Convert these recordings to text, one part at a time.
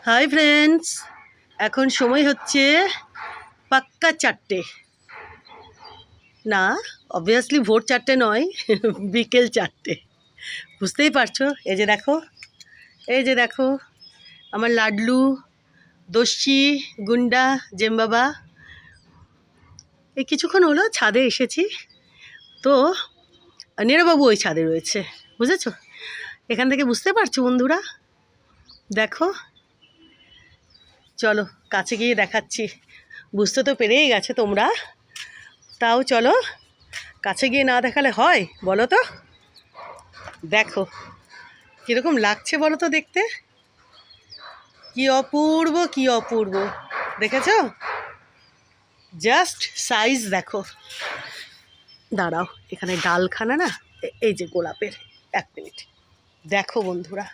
Hi friends, এখন সময় হচ্ছে পাক্কা 4টে। না, অবভিয়াসলি ভোর 4টে নয়, বিকেল 4টে। বুঝতেই পারছো। এই যে দেখো আমার লাডলু, দস্যি, গুন্ডা, জেমবাবা। এই কিছুক্ষণ হলো ছাদে এসেছি, তো নীরবাবু ওই ছাদে রয়েছে, বুঝেছো? এখান থেকে বুঝতে পারছো বন্ধুরা? দেখো, চলো কাছে গিয়ে দেখাচ্ছি। বুঝতে তো পেরেই গেছে তোমরা, তাও চলো কাছে গিয়ে না দেখালে হয় বলো তো? দেখো কীরকম লাগছে বলো তো দেখতে, কি অপূর্ব, কি অপূর্ব। দেখেছো? জাস্ট সাইজ দেখো। দাঁড়াও, এখানে ডালখানা না, এই যে গোলাপের, 1 মিনিট। দেখো বন্ধুরা,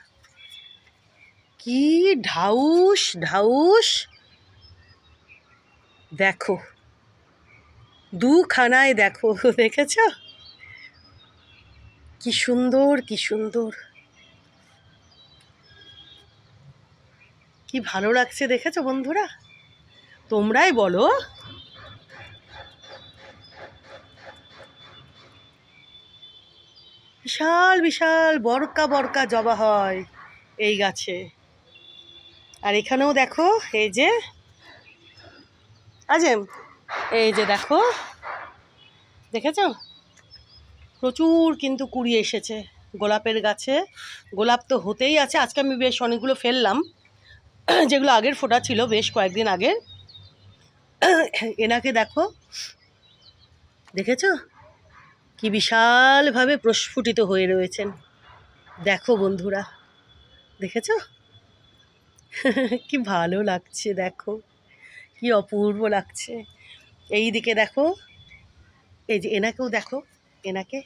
কি ঢাউস ঢাউস। দেখো দুখানায় দেখো, দেখেছ কি সুন্দর, কি সুন্দর, কি ভালো লাগছে। দেখেছো বন্ধুরা? তোমরাই বলো। বিশাল বিশাল বরকা বরকা জবা হয় এই গাছে। আর এখানেও দেখো, এই যে আজেম, এই যে দেখো, দেখেছো? প্রচুর কিন্তু কুড়ি এসেছে গোলাপের গাছে। গোলাপ তো হতেই আছে। আজকে আমি বেশ অনেকগুলো ফেললাম, যেগুলো আগের ফোটা ছিল, বেশ কয়েকদিন আগের। এনাকে দেখো, দেখেছো কি বিশালভাবে প্রস্ফুটিত হয়ে রয়েছেন। দেখো বন্ধুরা, দেখেছো? কি ভালো লাগছে, দেখো কি অপূর্ব লাগছে। এই দিকে দেখো, এই যে এনাকেও দেখো, এনাকে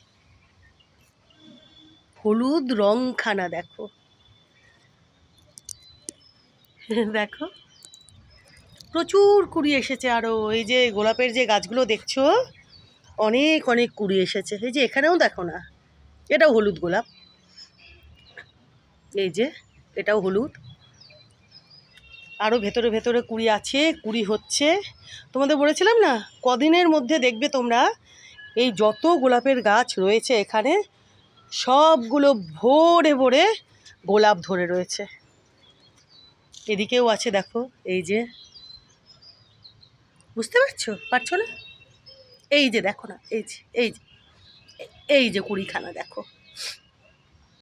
হলুদ রংখানা দেখো। দেখো প্রচুর কুড়ি এসেছে আরও। এই যে গোলাপের যে গাছগুলো দেখছো, অনেক অনেক কুড়ি এসেছে। এই যে এখানেও দেখো না, এটাও হলুদ গোলাপ, এই যে এটাও হলুদ। আরও ভেতরে ভেতরে কুড়ি আছে, কুড়ি হচ্ছে। তোমাদের বলেছিলাম না, কদিনের মধ্যে দেখবে তোমরা এই যত গোলাপের গাছ রয়েছে এখানে সবগুলো ভরে ভরে গোলাপ ধরে রয়েছে। এদিকেও আছে দেখো, এই যে, বুঝতে পারছো না? এই যে দেখো না, এই যে এই যে এই যে কুড়িখানা দেখো।